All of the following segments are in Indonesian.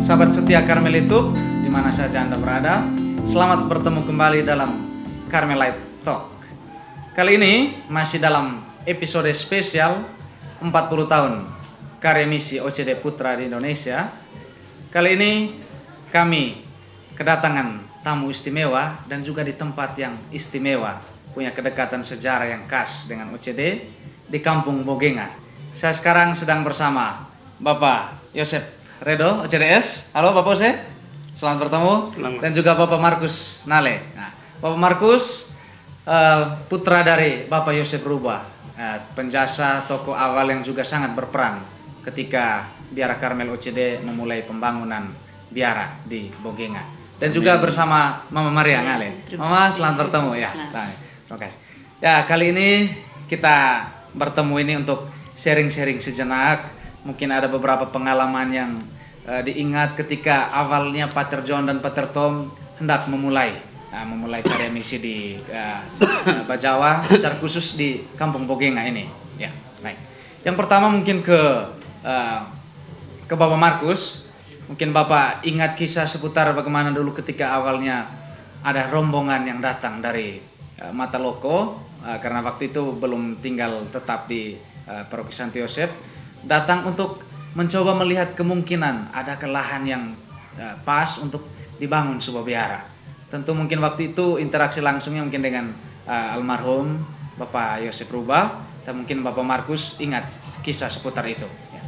Sahabat setia Karmel YouTube, di mana saja Anda berada, selamat bertemu kembali dalam Carmelite Talk. Kali ini masih dalam episode spesial 40 tahun karya misi OCD Putra di Indonesia. Kali ini kami kedatangan tamu istimewa dan juga di tempat yang istimewa, punya kedekatan sejarah yang khas dengan OCD di Kampung Bogenga. Saya sekarang sedang bersama Bapak Yosef Redo, OCDS. Halo Bapak Yosef, selamat bertemu. Selamat. Dan juga Bapak Markus Nale. Nah, Bapak Markus putra dari Bapak Yosef Ruba, penjasa tokoh awal yang juga sangat berperan ketika Biara Karmel OCD memulai pembangunan biara di Bogenga. Dan juga bersama Mama Maria Nale. Mama, selamat bertemu ya. Terima kasih. Ya, kali ini kita bertemu ini untuk sharing-sharing sejenak. Mungkin ada beberapa pengalaman yang diingat ketika awalnya Pater John dan Pater Tom hendak memulai karya misi di Bajawa, secara khusus di Kampung Bogenga ini. Ya, baik. Yang pertama mungkin ke Bapak Markus. Mungkin Bapak ingat kisah seputar bagaimana dulu ketika awalnya ada rombongan yang datang dari Mataloko, karena waktu itu belum tinggal tetap di Paroki Santo Yosef, datang untuk mencoba melihat kemungkinan ada lahan yang pas untuk dibangun sebuah biara. Tentu mungkin waktu itu interaksi langsungnya mungkin dengan almarhum Bapak Yosef Ruba, dan mungkin Bapak Markus ingat kisah seputar itu. Ya.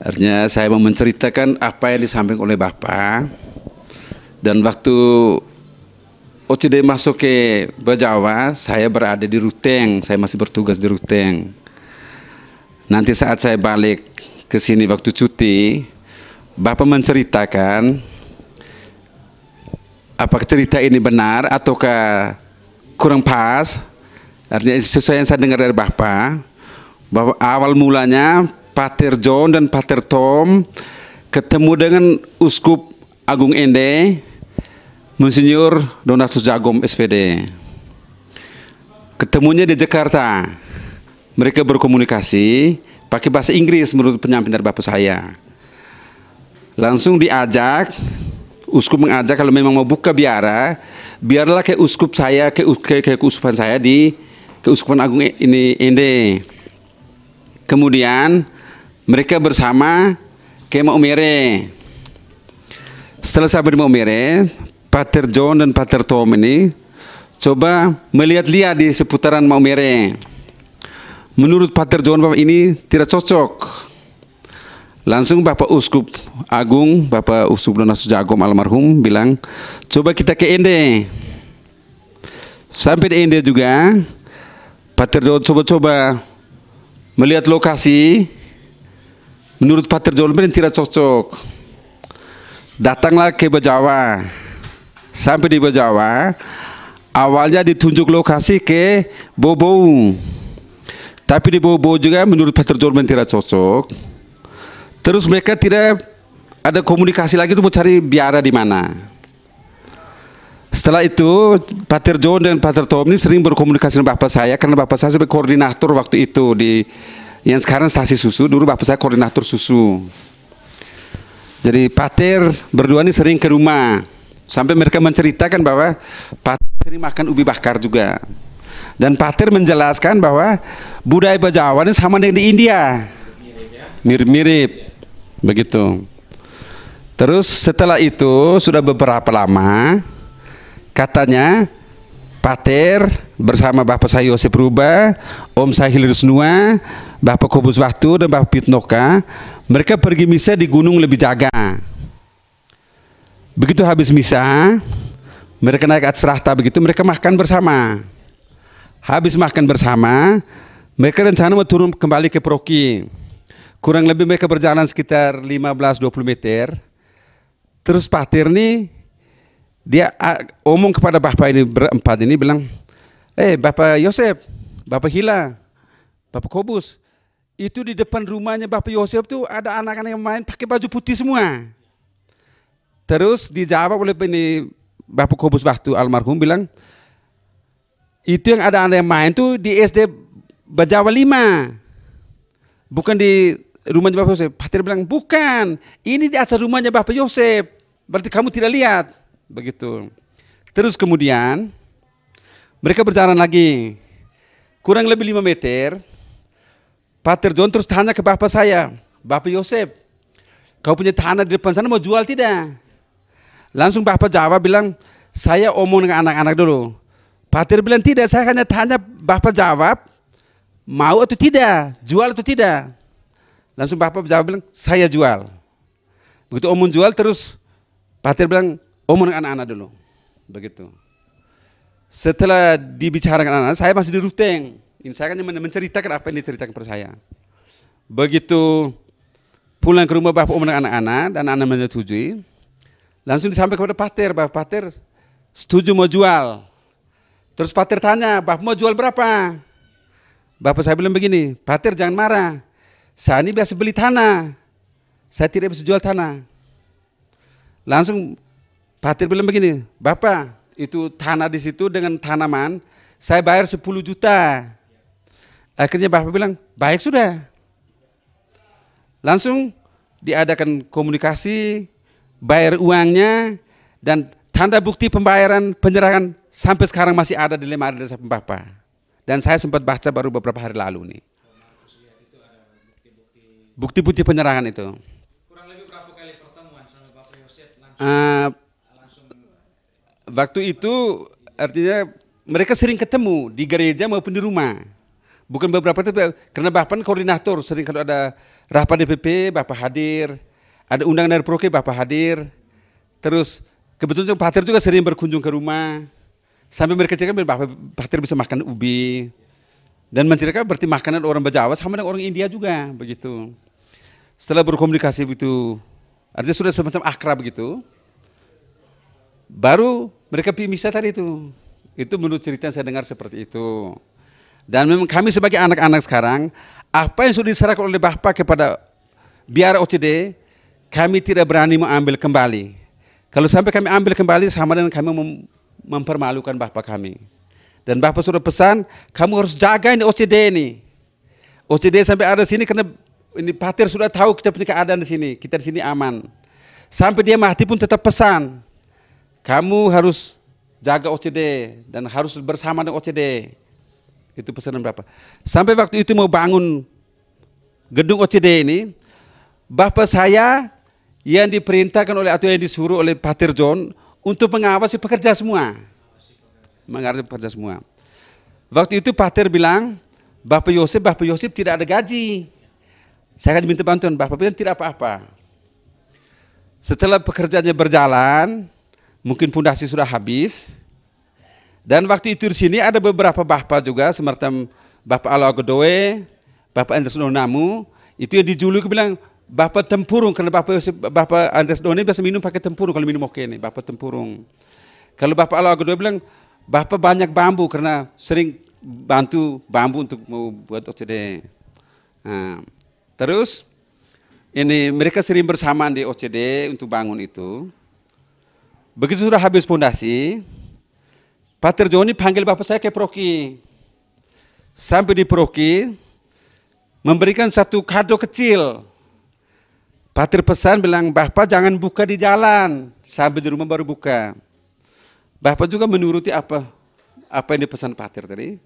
Artinya saya mau menceritakan apa yang disampaikan oleh Bapak. Dan waktu OCD masuk ke Bajawa, saya berada di Ruteng, saya masih bertugas di Ruteng. Nanti saat saya balik ke sini waktu cuti, Bapak menceritakan apakah cerita ini benar ataukah kurang pas. Artinya sesuai yang saya dengar dari Bapak, bahwa awal mulanya Pater John dan Pater Tom ketemu dengan Uskup Agung Ende, Monsinyur Donatus Jagom SVD. Ketemunya di Jakarta. Mereka berkomunikasi pakai bahasa Inggris menurut penyampaian dari Bapak saya. Langsung diajak, uskup mengajak kalau memang mau buka biara, biarlah ke uskup saya, ke keuskupan saya di Keuskupan Agung ini Ende. Kemudian mereka bersama ke Maumere. Setelah sampai di Maumere, Pater John dan Pater Tom ini coba melihat-lihat di seputaran Maumere. Menurut Pater John, Bapak ini tidak cocok. Langsung Bapak Uskup Agung, Bapak Uskup Donatus Jagom almarhum bilang, coba kita ke Ende. Sampai di Ende juga, Pater John coba-coba melihat lokasi. Menurut Pater John ini tidak cocok. Datanglah ke Bajawa. Sampai di Bajawa, awalnya ditunjuk lokasi ke Bobou. Tapi di Bobo juga menurut Pater John tidak cocok. Terus mereka tidak ada komunikasi lagi untuk mencari biara di mana. Setelah itu Pater John dan Pater Tom ini sering berkomunikasi dengan Bapak saya, karena Bapak saya sebagai koordinator waktu itu di yang sekarang stasi susu. Dulu Bapak saya koordinator susu. Jadi Pater berdua ini sering ke rumah, sampai mereka menceritakan bahwa Pater sering makan ubi bakar juga. Dan Pater menjelaskan bahwa budaya Bajawa ini sama dengan di India, mirip-mirip begitu. Terus setelah itu sudah beberapa lama, katanya Pater bersama Bapak saya Yosef Ruba, Om saya Hilirus Nua, Bapak Kobus Waktu dan Bapak Pitnoka, mereka pergi misa di Gunung Lebih Jaga. Begitu habis misa, mereka naik Atsrahta, begitu mereka makan bersama. Habis makan bersama, mereka rencana mau turun kembali ke Paroki. Kurang lebih mereka berjalan sekitar 15-20 meter. Terus Pater nih, dia omong kepada Bapak ini berempat ini, bilang, Bapak Yosef, Bapak Hila, Bapak Kobus, itu di depan rumahnya Bapak Yosef tuh ada anak-anak yang main pakai baju putih semua. Terus dijawab oleh ini Bapak Kobus Waktu almarhum bilang, itu yang ada anak yang main tuh di SD Bajawa 5, bukan di rumahnya Bapak Yosef. Patir bilang, bukan, ini di atas rumahnya Bapak Yosef. Berarti kamu tidak lihat. Begitu. Terus kemudian mereka berjalan lagi. Kurang lebih 5 meter. Patir John terus tanya ke Bapak saya, Bapak Yosef, kau punya tanah di depan sana mau jual tidak? Langsung Bapak jawab bilang, saya omong dengan anak-anak dulu. Patir bilang tidak, saya hanya tanya, Bapak jawab, mau atau tidak, jual atau tidak. Langsung Bapak jawab bilang, saya jual. Begitu omong jual terus Patir bilang, omong dengan anak-anak dulu. Begitu. Setelah dibicarakan anak-anak, saya masih di ruteng. Ini saya hanya menceritakan apa yang diceritakan kepada saya. Begitu pulang ke rumah Bapak omong dengan anak-anak dan anak menyetujui, langsung disampaikan kepada Patir, Bapak Patir setuju mau jual. Terus Patir tanya, Bapak mau jual berapa? Bapak saya bilang begini, Patir jangan marah, saya ini biasa beli tanah, saya tidak bisa jual tanah. Langsung Patir bilang begini, Bapak itu tanah di situ dengan tanaman, saya bayar 10 juta. Akhirnya Bapak bilang, baik sudah. Langsung diadakan komunikasi, bayar uangnya, dan tanda bukti pembayaran penyerahan sampai sekarang masih ada di lemari dari Bapak. Dan saya sempat baca baru beberapa hari lalu nih. Bukti-bukti penyerahan itu. Kurang lebih berapa kali pertemuan sama Bapak Yosef langsung waktu itu artinya mereka sering ketemu di gereja maupun di rumah. Bukan beberapa itu, karena Bapak koordinator, sering kalau ada rapat DPP, Bapak hadir. Ada undangan dari Proke, Bapak hadir. Terus kebetulan Patir juga sering berkunjung ke rumah. Sampai mereka ceritakan Bapak Patir bisa makan ubi. Dan menceritakan berarti makanan orang Bajawa sama dengan orang India juga, begitu. Setelah berkomunikasi begitu, artinya sudah semacam akrab begitu. Baru mereka pisah tadi itu. Itu menurut cerita yang saya dengar seperti itu. Dan memang kami sebagai anak-anak sekarang, apa yang sudah diserahkan oleh Bapak kepada biara OCD, kami tidak berani mengambil kembali. Kalau sampai kami ambil kembali, sama dengan kami mempermalukan Bapak kami. Dan Bapak sudah pesan, kamu harus jaga ini OCD ini. OCD sampai ada sini karena ini Patir sudah tahu kita punya keadaan di sini, kita di sini aman. Sampai dia mati pun tetap pesan, kamu harus jaga OCD dan harus bersama dengan OCD. Itu pesanan Bapak. Sampai waktu itu mau bangun gedung OCD ini, Bapak saya yang diperintahkan oleh atau yang disuruh oleh Patir John untuk mengawasi pekerja semua. Mengawasi pekerja semua. Waktu itu Patir bilang, Bapak Yosef tidak ada gaji. Saya akan diminta bantuan, Bapak bilang tidak apa-apa. Setelah pekerjaannya berjalan, mungkin pondasi sudah habis. Dan waktu itu di sini ada beberapa bapak juga, seperti Bapak Alo Godowe, Bapak Andres Donamu, itu yang dijuluki bilang Bapak Tempurung, karena Bapak Andres Donamu biasa minum pakai tempurung kalau minum oke nih, Bapak Tempurung. Kalau Bapak Alo Godowe bilang Bapak banyak bambu karena sering bantu bambu untuk mau buat OCD. Nah, terus ini mereka sering bersamaan di OCD untuk bangun itu. Begitu sudah habis pondasi, Patir Joni panggil Bapak saya ke Proki. Sampai di Proki, memberikan satu kado kecil. Patir pesan bilang, Bapak jangan buka di jalan, sampai di rumah baru buka. Bapak juga menuruti apa yang dipesan Patir tadi.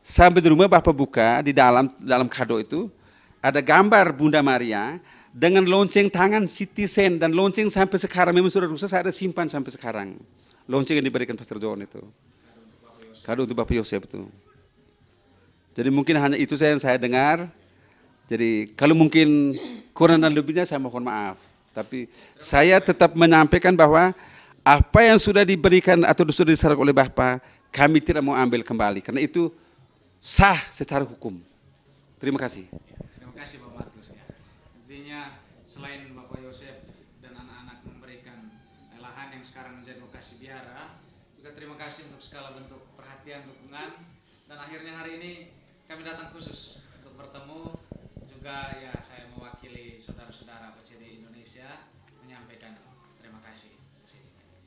Sampai di rumah Bapak buka, di dalam kado itu, ada gambar Bunda Maria, dengan lonceng tangan Citizen, dan lonceng sampai sekarang, memang sudah rusak, saya ada simpan sampai sekarang. Lonceng yang diberikan Patir John itu. Kado untuk Bapak Yosef itu. Jadi mungkin hanya itu saja yang saya dengar. Jadi kalau mungkin kurang dan lebihnya saya mohon maaf. Tapi saya tetap menyampaikan bahwa apa yang sudah diberikan atau sudah diserahkan oleh Bapak, kami tidak mau ambil kembali. Karena itu sah secara hukum. Terima kasih. Terima kasih Pak Markus. Ya. Intinya selain Bapak Yosef dan anak-anak memberikan lahan yang sekarang menjadi lokasi biara, juga terima kasih untuk segala bentuk perhatian, dukungan, dan akhirnya hari ini kami datang khusus untuk bertemu. Juga ya saya mewakili saudara-saudara OCD Indonesia menyampaikan terima kasih.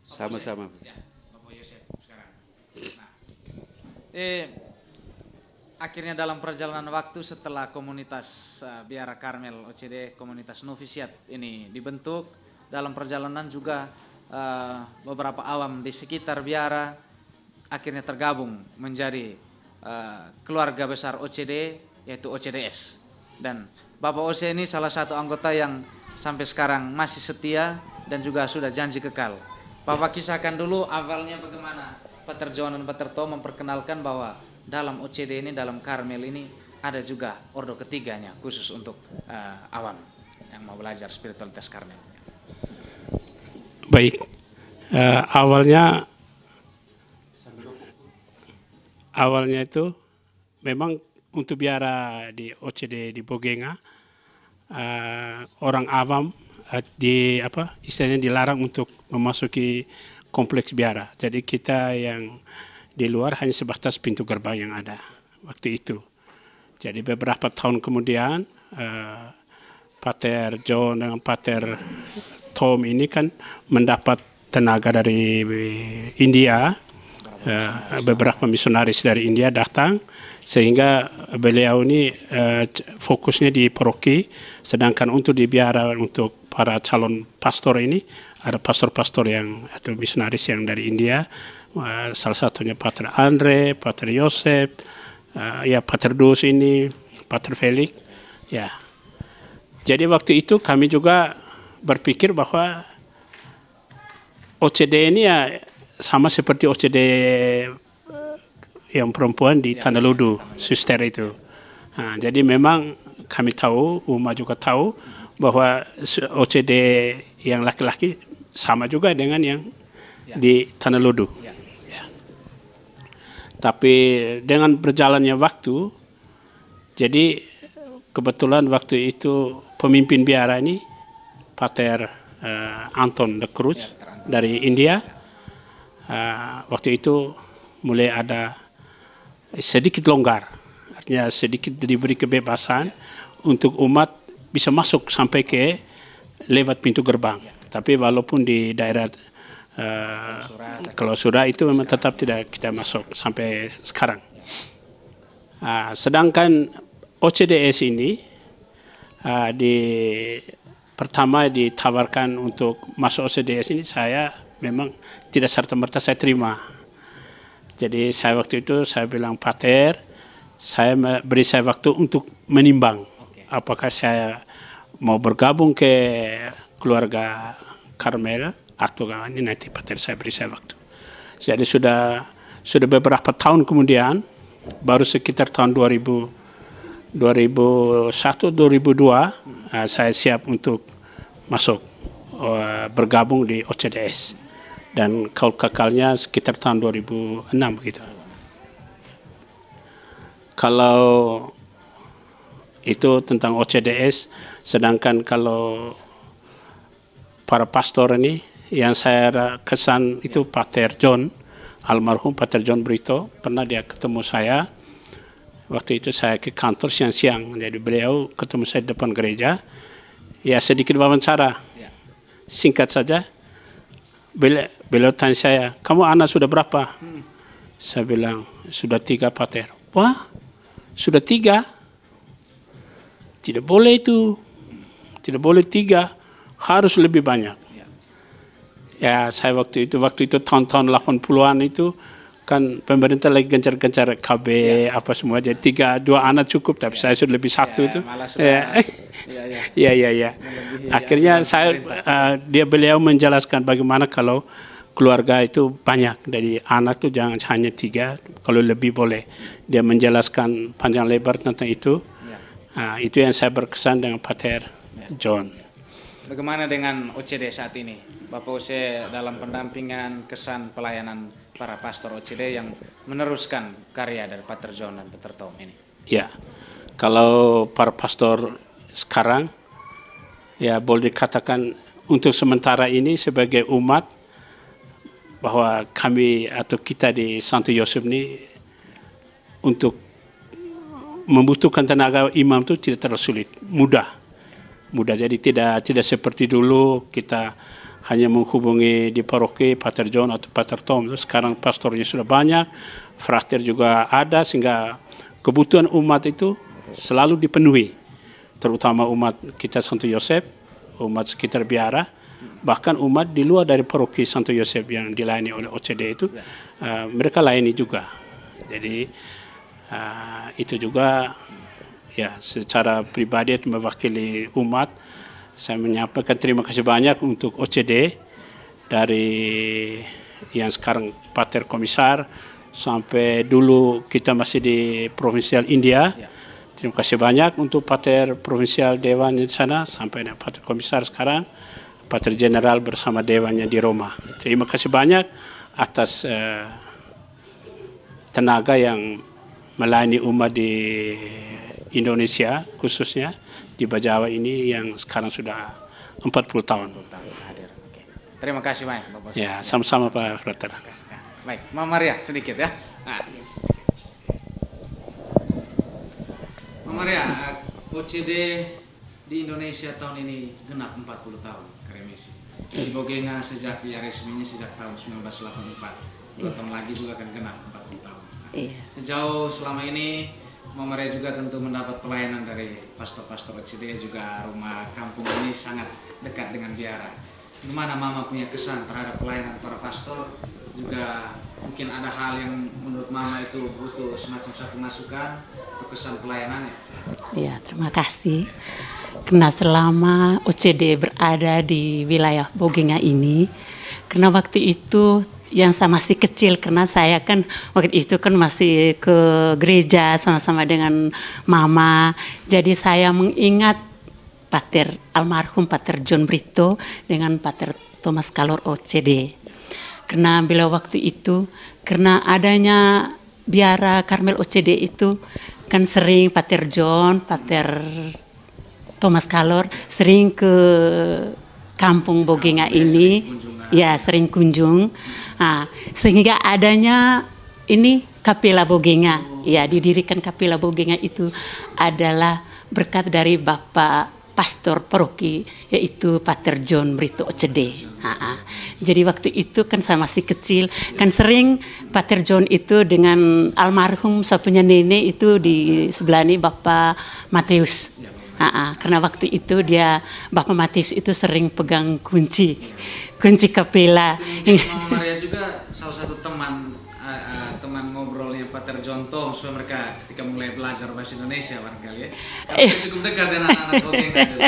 Sama-sama. Ya, Bapak Yosef sekarang. Nah, akhirnya dalam perjalanan waktu setelah komunitas Biara Karmel OCD, komunitas novisiat ini dibentuk, dalam perjalanan juga beberapa awam di sekitar Biara akhirnya tergabung menjadi keluarga besar OCD, yaitu OCDS. Dan Bapak OC ini salah satu anggota yang sampai sekarang masih setia dan juga sudah janji kekal. Bapak kisahkan dulu awalnya bagaimana Pater John dan Pater Tom memperkenalkan bahwa dalam OCD ini, dalam Karmel ini ada juga ordo ketiganya khusus untuk awam yang mau belajar spiritualitas Karmel. Baik, awalnya itu memang untuk biara di OCD di Bogenga, orang awam istilahnya dilarang untuk memasuki kompleks biara. Jadi kita yang di luar hanya sebatas pintu gerbang yang ada waktu itu. Jadi beberapa tahun kemudian Pater John dengan Pater Tom ini kan mendapat tenaga dari India, beberapa misionaris dari India datang, sehingga beliau ini fokusnya di paroki, sedangkan untuk di biara untuk para calon pastor ini ada pastor-pastor yang atau misionaris yang dari India, salah satunya Pater Andre, Pater Yosef, ya Pater Dus ini, Pater Felix, ya. Jadi waktu itu kami juga berpikir bahwa OCD ini ya sama seperti OCD yang perempuan di Tanah Ludu, suster itu. Nah, jadi memang kami tahu, Uma juga tahu bahwa OCD yang laki-laki sama juga dengan yang di Tanah Ludu. Ya. Tapi dengan berjalannya waktu, jadi kebetulan waktu itu pemimpin biara ini Pater Anton de Cruz dari India. Waktu itu mulai ada sedikit longgar, artinya sedikit diberi kebebasan untuk umat bisa masuk sampai ke lewat pintu gerbang. Tapi walaupun di daerah Klausura itu memang tetap tidak kita masuk sampai sekarang. Sedangkan OCDS ini pertama ditawarkan untuk masuk OCDS ini, saya memang tidak serta-merta saya terima. Jadi saya waktu itu saya bilang, Pater, saya beri saya waktu untuk menimbang apakah saya mau bergabung ke keluarga Karmel atau ini nanti Pater saya beri saya waktu. Jadi sudah beberapa tahun kemudian, baru sekitar tahun 2001, 2002, saya siap untuk masuk bergabung di OCDS, dan kekalnya sekitar tahun 2006 begitu. Kalau itu tentang OCDS, sedangkan kalau para pastor ini yang saya kesan itu Pater John, almarhum Pater John Brito, pernah dia ketemu saya. Waktu itu saya ke kantor siang-siang, jadi beliau ketemu saya di depan gereja. Ya sedikit wawancara, singkat saja. Beliau tanya saya, kamu anak sudah berapa? Saya bilang, sudah 3 Pater. Wah, sudah 3? Tidak boleh itu, tidak boleh 3, harus lebih banyak. Ya saya waktu itu tahun-tahun 80-an itu, kan pemerintah lagi gencar-gencar KB apa semua, jadi 2 anak cukup, tapi saya sudah lebih 1 itu. Ya. Akhirnya beliau menjelaskan bagaimana kalau keluarga itu banyak, dari anak itu jangan hanya 3, kalau lebih boleh. Dia menjelaskan panjang lebar tentang itu. Itu yang saya berkesan dengan Pater John. Bagaimana dengan OCD saat ini? Bapak OC dalam pendampingan, kesan pelayanan para pastor OCD yang meneruskan karya dari Pater John dan Pater Tom ini? Ya, kalau para pastor sekarang, ya boleh dikatakan untuk sementara ini sebagai umat, bahwa kami atau kita di Santo Yosef ini untuk membutuhkan tenaga imam itu tidak terlalu sulit, mudah. Jadi tidak seperti dulu kita hanya menghubungi di paroki Pater John atau Pater Tom. Sekarang pastornya sudah banyak, frater juga ada, sehingga kebutuhan umat itu selalu dipenuhi, terutama umat kita Santo Yosef, umat sekitar biara, bahkan umat di luar dari paroki Santo Yosef yang dilayani oleh OCD itu mereka layani juga. Jadi itu juga ya secara pribadi mewakili umat saya menyampaikan terima kasih banyak untuk OCD dari yang sekarang Pater Komisar sampai dulu kita masih di Provinsial India. Terima kasih banyak untuk Pater Provinsial Dewan di sana sampai Pater Komisar sekarang, Pater General bersama Dewannya di Roma. Terima kasih banyak atas tenaga yang melayani umat di Indonesia khususnya di Bajawa ini yang sekarang sudah 40 tahun. Terima kasih banyak Bapak. Ya, sama-sama Pak Frater. Baik, Mama Maria sedikit ya. Nah. Mama Maria, OCD di Indonesia tahun ini genap 40 tahun Karemisi. Di Bogenga sejak ya resminya sejak tahun 1984. 2 tahun lagi juga akan genap 40 tahun. Nah, sejauh selama ini Mama Maria juga tentu mendapat pelayanan dari pastor-pastor OCD, juga rumah kampung ini sangat dekat dengan biara. Gimana Mama punya kesan terhadap pelayanan para pastor? Juga mungkin ada hal yang menurut Mama itu butuh semacam satu masukan untuk kesan pelayanannya. Ya, terima kasih. Karena selama OCD berada di wilayah Bogenga ini, karena waktu itu yang saya masih kecil, karena saya kan waktu itu kan masih ke gereja sama-sama dengan Mama, jadi saya mengingat Pater almarhum Pater John Brito dengan Pater Thomas Kalor OCD. Karena bila waktu itu, karena adanya biara Karmel OCD itu kan sering Pater John, Pater Thomas Kalor sering ke kampung Bogenga ini, ya sering kunjung. Nah, sehingga adanya ini Kapela Bogenga, ya didirikan Kapela Bogenga itu adalah berkat dari Bapak Pastor Paroki yaitu Pater John Brito OCD. Jadi waktu itu kan saya masih kecil, kan sering Pater John itu dengan almarhum saya punya nenek itu di sebelah ini Bapak Matius. Karena waktu itu dia Bapak Matius itu sering pegang kunci kapela. Mama Maria juga salah satu teman ngobrolnya Pater John Tom supaya mereka ketika mulai belajar bahasa Indonesia barangkali ya. Karena cukup dekat dengan anak-anak Bogenga itu.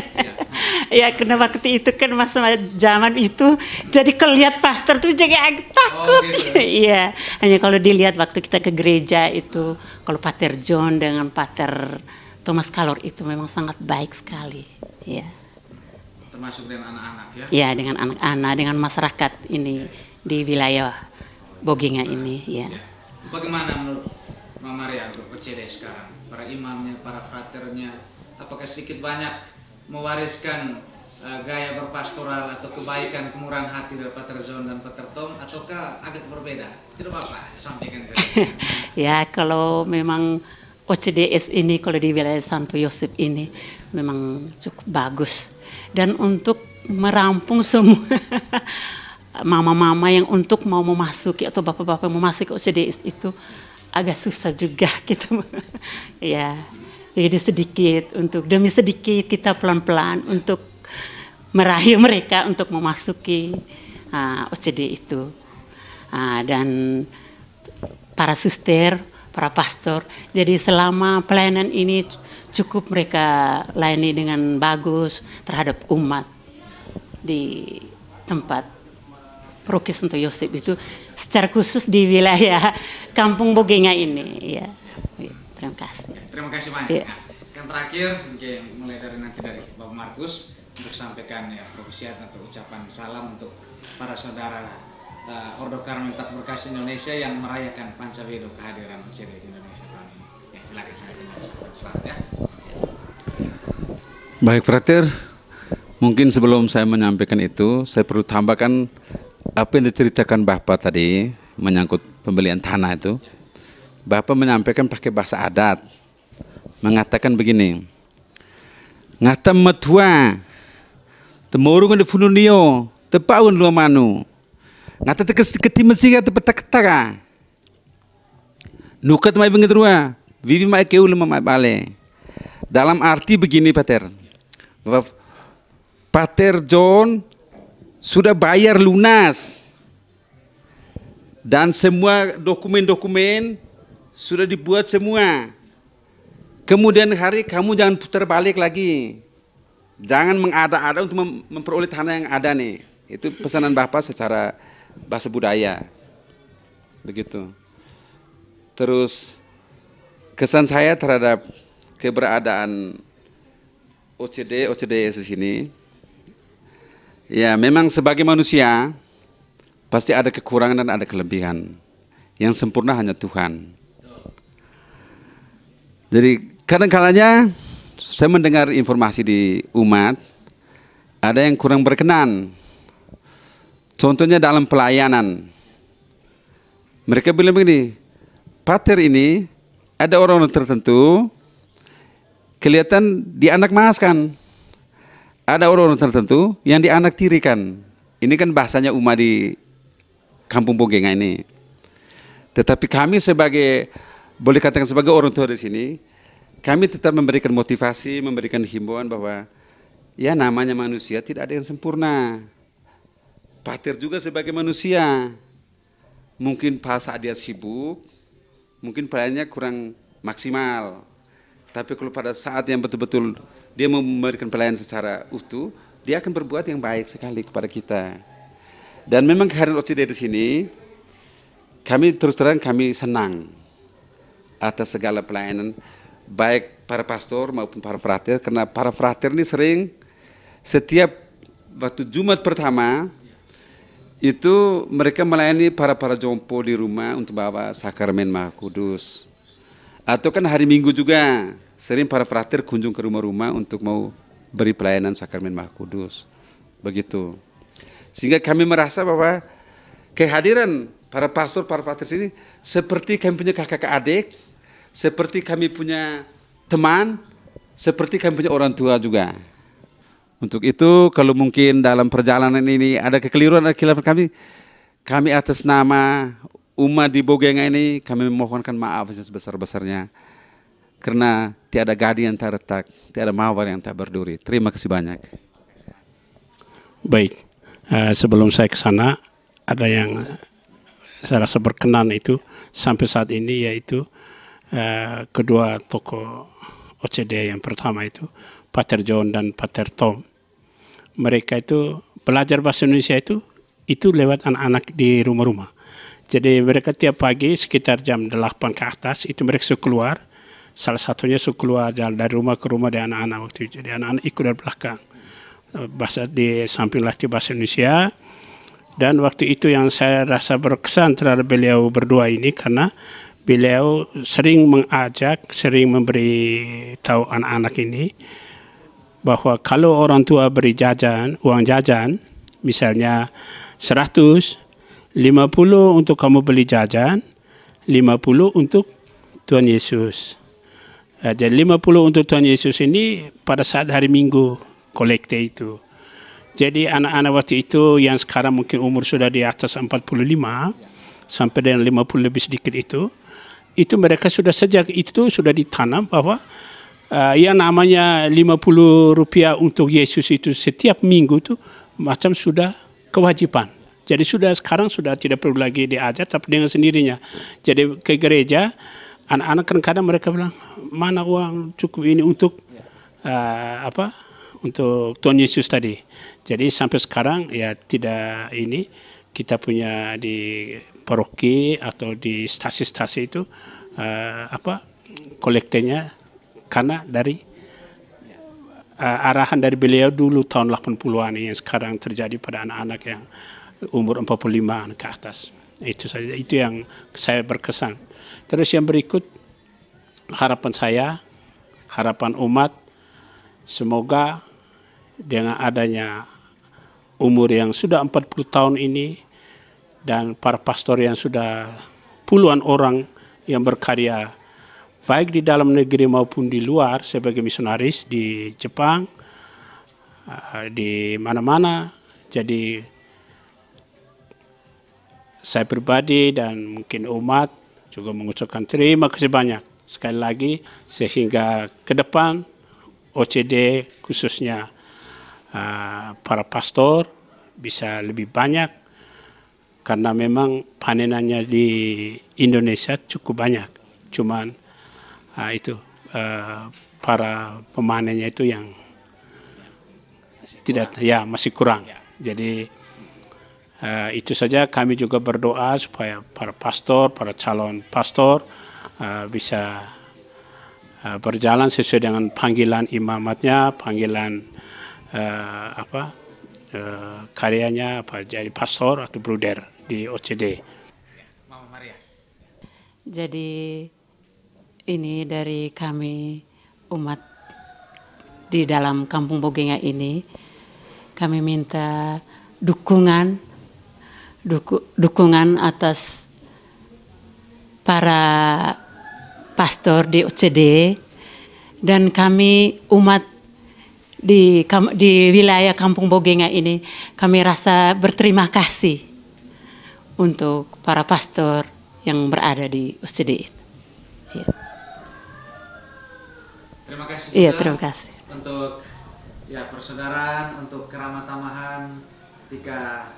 Ya, karena waktu itu kan masa zaman itu jadi kalau lihat pastor tuh jadi agak takut. Iya, hanya kalau dilihat waktu kita ke gereja itu kalau Pater John dengan Pater Thomas Kalor itu memang sangat baik sekali. Ya. Termasuk dengan anak-anak ya? Ya, dengan anak-anak, dengan masyarakat ini di wilayah Bogenga ini. Ya. Bagaimana menurut Mama Maria untuk OCD sekarang? Para imamnya, para fraternya, apakah sedikit banyak mewariskan gaya berpastoral atau kebaikan, kemurahan hati dari Pater John dan Pater Tom, ataukah agak berbeda? Tidak apa-apa, sampaikan saja. Ya, kalau memang OCDS ini kalau di wilayah Santo Yosef ini memang cukup bagus. Dan untuk merampung semua mama-mama yang untuk mau memasuki atau bapak-bapak mau masuk ke OCDS itu agak susah juga gitu. Ya, jadi sedikit untuk demi sedikit kita pelan-pelan untuk meraih mereka untuk memasuki OCD itu. Dan para suster, para pastor, jadi selama pelayanan ini cukup mereka layani dengan bagus terhadap umat di tempat Paroki Santo Yosef itu secara khusus di wilayah Kampung Bogenga ini. Ya. Terima kasih. Terima kasih banyak. Ya. Yang terakhir, mulai dari nanti dari Bapak Markus untuk sampaikan ya propesiat atau ucapan salam untuk para saudara Ordo Karmel Tak Berkasih Indonesia yang merayakan Pancawedo kehadiran OCD di Indonesia tahun ini. Ya, silakan selamat ya. Baik, Frater. Mungkin sebelum saya menyampaikan itu, saya perlu tambahkan apa yang diceritakan Bapak tadi menyangkut pembelian tanah itu. Bapak menyampaikan pakai bahasa adat, mengatakan begini, ngatam matua, temurungan di fununio, tepaun dua manu, ngata tekes keti mesiga tepetak ketara, nukat mai bengetrua, Vivi mai keu lema mai bale. Dalam arti begini Pater. Bahwa Pater John sudah bayar lunas. Dan semua dokumen-dokumen sudah dibuat semua. Kemudian hari kamu jangan putar balik lagi. Jangan mengada-ada untuk memperoleh tanah yang ada nih. Itu pesanan Bapak secara bahasa budaya. Begitu. Terus kesan saya terhadap keberadaan OCD di sini. Ya memang sebagai manusia pasti ada kekurangan dan ada kelebihan. Yang sempurna hanya Tuhan. Jadi kadang-kalanya saya mendengar informasi di umat ada yang kurang berkenan. Contohnya dalam pelayanan. Mereka bilang begini, Pater ini ada orang-orang tertentu kelihatan dianak maskan. Ada orang-orang tertentu yang dianak tirikan. Ini kan bahasanya umat di Kampung Bogenga ini. Tetapi kami sebagai, boleh katakan sebagai orang tua di sini, kami tetap memberikan motivasi, memberikan himbauan bahwa ya namanya manusia tidak ada yang sempurna. Pater juga sebagai manusia. Mungkin pas saat dia sibuk, mungkin pelayanannya kurang maksimal. Tapi kalau pada saat yang betul-betul dia memberikan pelayanan secara utuh, dia akan berbuat yang baik sekali kepada kita. Dan memang kehadiran OCD di sini, kami terus terang kami senang atas segala pelayanan, baik para pastor maupun para frater, karena para frater ini sering setiap waktu Jumat pertama itu mereka melayani para jompo di rumah untuk bawa sakramen Maha Kudus. Atau kan hari Minggu juga sering para frater kunjung ke rumah-rumah untuk mau beri pelayanan sakramen Maha Kudus. Begitu. Sehingga kami merasa bahwa kehadiran para pastor, para frater sini seperti kami punya kakak adik, seperti kami punya teman, seperti kami punya orang tua juga. Untuk itu kalau mungkin dalam perjalanan ini ada kekeliruan, ada khilafan kami atas nama umat di Bogenga ini kami memohonkan maaf yang sebesar-besarnya. Karena tiada gadi yang tak retak, tiada mawar yang tak berduri. Terima kasih banyak. Baik, sebelum saya ke sana ada yang saya rasa berkenan itu sampai saat ini, yaitu kedua tokoh OCD yang pertama itu Pater John dan Pater Tom. Mereka itu belajar bahasa Indonesia itu lewat anak-anak di rumah-rumah. Jadi mereka tiap pagi sekitar jam 8 ke atas itu mereka suka keluar. Salah satunya suka keluar dari rumah ke rumah dengan anak-anak waktu itu. Jadi anak-anak ikut dari belakang. Bahasa di samping latih bahasa Indonesia. Dan waktu itu yang saya rasa berkesan terhadap beliau berdua ini karena beliau sering mengajak, sering memberi tahu anak-anak ini bahwa kalau orang tua beri uang jajan, misalnya 100, 50 untuk kamu beli jajan, 50 untuk Tuhan Yesus. Jadi 50 untuk Tuhan Yesus ini pada saat hari Minggu kolekte itu. Jadi anak-anak waktu itu yang sekarang mungkin umur sudah di atas 45 sampai dengan 50 lebih sedikit itu mereka sudah sejak itu sudah ditanam bahwa yang namanya 50 rupiah untuk Yesus itu setiap minggu itu macam sudah kewajiban. Jadi sekarang sudah tidak perlu lagi diajar tapi dengan sendirinya. Jadi ke gereja anak-anak kadang-kadang mereka bilang mana uang cukup ini untuk untuk Tuhan Yesus tadi. Jadi sampai sekarang ya tidak ini kita punya di paroki atau di stasi-stasi itu kolektenya karena dari arahan dari beliau dulu tahun 80-an yang sekarang terjadi pada anak-anak yang umur 45 ke atas. Itu saja, itu yang saya berkesan. Terus yang berikut harapan saya, harapan umat, semoga dengan adanya umur yang sudah 40 tahun ini dan para pastor yang sudah puluhan orang yang berkarya baik di dalam negeri maupun di luar sebagai misionaris di Jepang, di mana-mana. Jadi saya pribadi dan mungkin umat juga mengucapkan terima kasih banyak sekali lagi sehingga ke depan OCD khususnya para pastor bisa lebih banyak, karena memang panenannya di Indonesia cukup banyak, cuman para pemanennya itu yang masih kurang. Jadi itu saja, kami juga berdoa supaya para pastor, para calon pastor bisa berjalan sesuai dengan panggilan imamatnya, panggilan karyanya jadi pastor atau bruder di OCD. Mama Maria. Jadi ini dari kami umat di dalam Kampung Bogenga ini, kami minta dukungan atas para pastor di OCD, dan kami umat di wilayah Kampung Bogenga ini, kami rasa berterima kasih untuk para pastor yang berada di OCD. Ya. Terima kasih. Iya, terima kasih. Untuk persaudaraan, untuk keramat tamahan ketika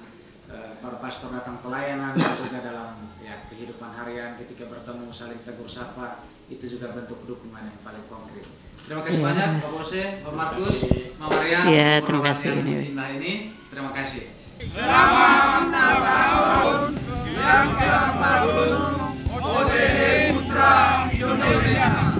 para pastor datang pelayanan, dan juga dalam kehidupan harian ketika bertemu saling tegur sapa, itu juga bentuk dukungan yang paling konkret. Terima kasih banyak Pak Bose, Pak Markus, Mama Maria, ya, terima kasih ini. Terima kasih. Selamat ulang tahun yang ke-40 OCD Putra Indonesia.